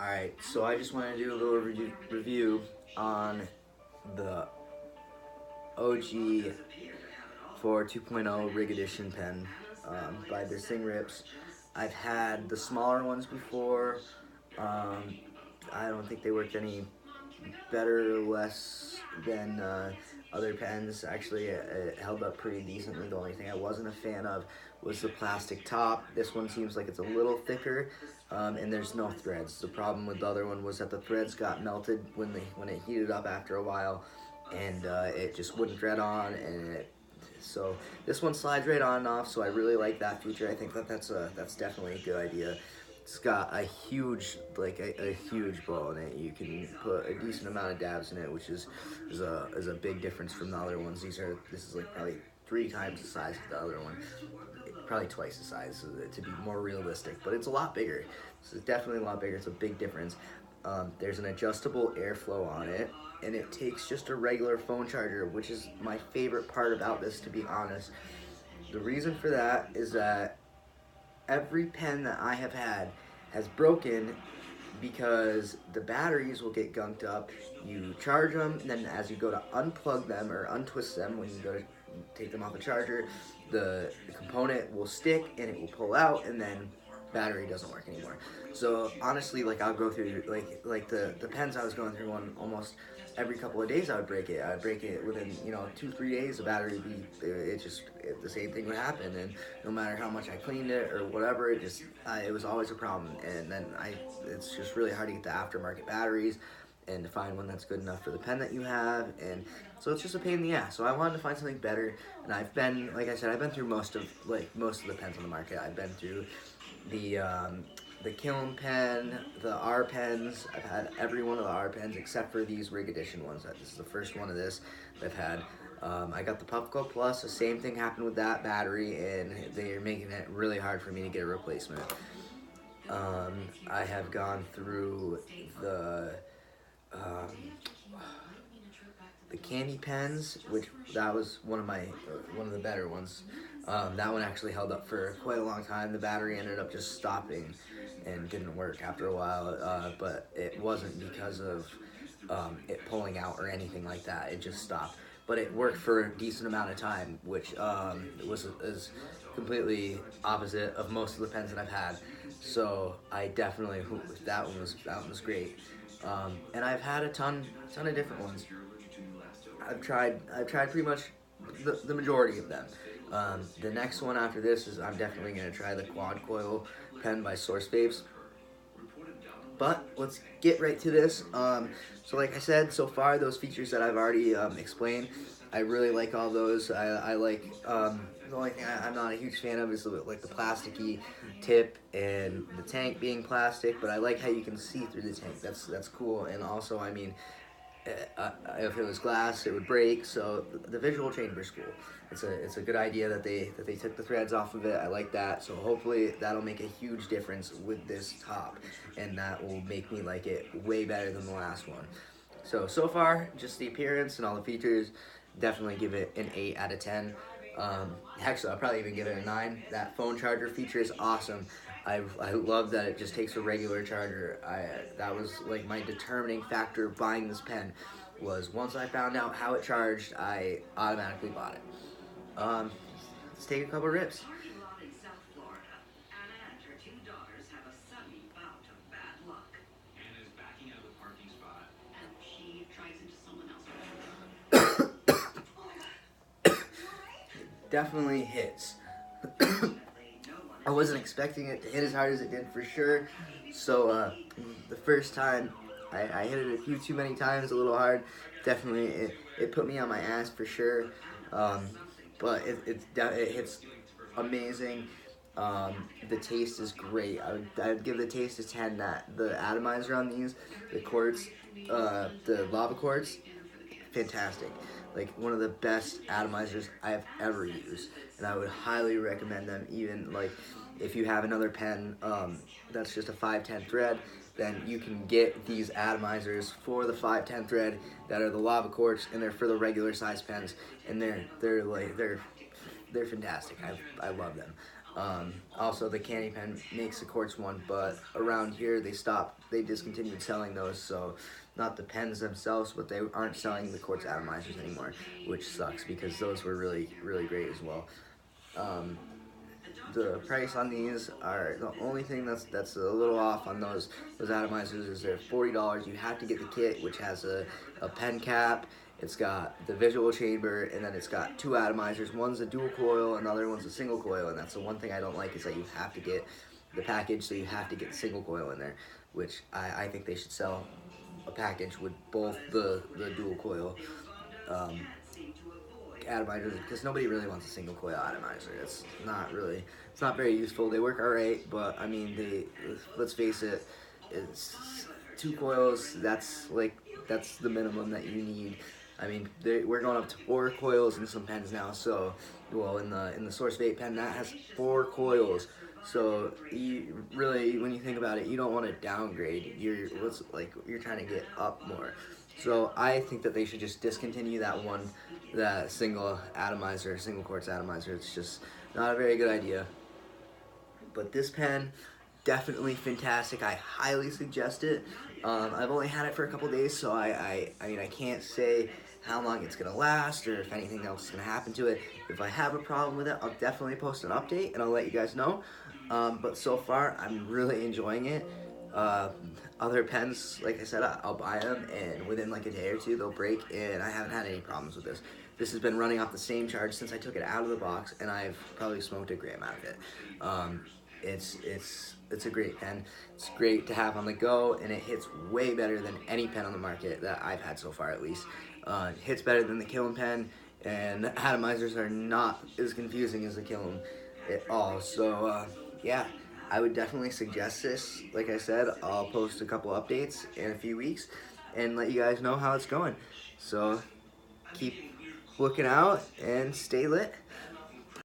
Alright, so I just want to do a little review on the OG for 2.0 Rig Edition pen by Thisthingrips. I've had the smaller ones before. I don't think they worked any better or less than other pens. Actually, it held up pretty decently. The only thing I wasn't a fan of was the plastic top. This one seems like it's a little thicker, and there's no threads. The problem with the other one was that the threads got melted when it heated up after a while, and it just wouldn't thread on, so this one slides right on and off, so I really like that feature. I think that's definitely a good idea. It's got a huge, a huge bow in it. You can put a decent amount of dabs in it, which is a big difference from the other ones. This is like probably 3 times the size of the other one, probably twice the size to be more realistic. But it's a lot bigger. This is definitely a lot bigger. It's a big difference. There's an adjustable airflow on it, and it takes just a regular phone charger, which is my favorite part about this, to be honest. The reason for that is that every pen that I have had has broken because the batteries will get gunked up. You charge them, and then as you go to unplug them or untwist them, when you go to take them off the charger, the component will stick and it will pull out, and then battery doesn't work anymore. So honestly, I'll go through the pens I was going through one almost every couple of days. I'd break it within 2-3 days. The battery would be the same thing would happen, and no matter how much I cleaned it or whatever, it was always a problem. And then it's just really hard to get the aftermarket batteries and to find one that's good enough for the pen that you have, and so it's just a pain in the ass. So I wanted to find something better, and I've been through most of the pens on the market. I've been through the Kiln pen, the R pens. I've had every one of the R pens except for these Rig Edition ones. This is the first one of this that I've had. I got the Puffco Plus. The same thing happened with that battery, and they're making it really hard for me to get a replacement. I have gone through the candy pens, which that was one of the better ones. That one actually held up for quite a long time. The battery ended up just stopping and didn't work after a while, but it wasn't because of it pulling out or anything like that. It just stopped. But it worked for a decent amount of time, which is completely opposite of most of the pens that I've had. So I definitely, that one was great. And I've had a ton of different ones. I've tried pretty much the majority of them. The next one after this is I'm definitely going to try the quad coil pen by Source Faves. But let's get right to this. So like I said, so far those features that I've already explained, I really like all those. I like the only thing I'm not a huge fan of is the plasticky tip and the tank being plastic. But I like how you can see through the tank. That's cool. And also, I mean, if it was glass, it would break. So the visual chamber's cool. It's a good idea that they took the threads off of it. I like that. So hopefully that'll make a huge difference with this top, and that will make me like it way better than the last one. So far, just the appearance and all the features, definitely give it an 8 out of 10. Actually, I'll probably even give it a 9. That phone charger feature is awesome. I love that it just takes a regular charger. That was like my determining factor of buying this pen, was once I found out how it charged, I automatically bought it. Let's take a couple rips. Definitely hits. I wasn't expecting it to hit as hard as it did, for sure. So the first time I hit it a few too many times, a little hard. Definitely it put me on my ass for sure. But it hits amazing. The taste is great. I'd give the taste a 10. That the atomizer on these, the quartz, the lava quartz, fantastic. Like one of the best atomizers I have ever used, and I would highly recommend them. Even like if you have another pen that's just a 510 thread, then you can get these atomizers for the 510 thread that are the lava quartz, and they're for the regular size pens, and they're fantastic. I love them. Also, the candy pen makes the quartz one, but around here they discontinued selling those, so not the pens themselves, but they aren't selling the quartz atomizers anymore, which sucks because those were really, really great as well. Um, the price on these are the only thing that's a little off on those atomizers is they're $40. You have to get the kit, which has a pen cap. It's got the visual chamber, and then it's got two atomizers. One's a dual coil, another one's a single coil, and that's the one thing I don't like is that you have to get the package, so you have to get the single coil in there, which I think they should sell a package with both the dual coil um, atomizers because nobody really wants a single coil atomizer. It's not very useful. They work alright, but I mean, let's face it, it's two coils. That's the minimum that you need. I mean, we're going up to 4 coils in some pens now. So, well, in the Source Vape pen that has 4 coils. So you really, when you think about it, you don't want to downgrade. You're trying to get up more. So I think that they should just discontinue that single atomizer, single quartz atomizer. It's just not a very good idea. But this pen, definitely fantastic. I highly suggest it. I've only had it for a couple days, so I mean, I can't say how long it's gonna last or if anything else is gonna happen to it. If I have a problem with it, I'll definitely post an update and I'll let you guys know. But so far, I'm really enjoying it. Uh, Other pens, like I said, I'll buy them, and within like a day or two, they'll break, and I haven't had any problems with this. This has been running off the same charge since I took it out of the box, and I've probably smoked a gram out of it. It's a great pen. It's great to have on the go, and it hits way better than any pen on the market that I've had so far, at least. It hits better than the Kiln pen, and the atomizers are not as confusing as the Kiln at all. So yeah, I would definitely suggest this. Like I said, I'll post a couple updates in a few weeks and let you guys know how it's going. So keep looking out and stay lit.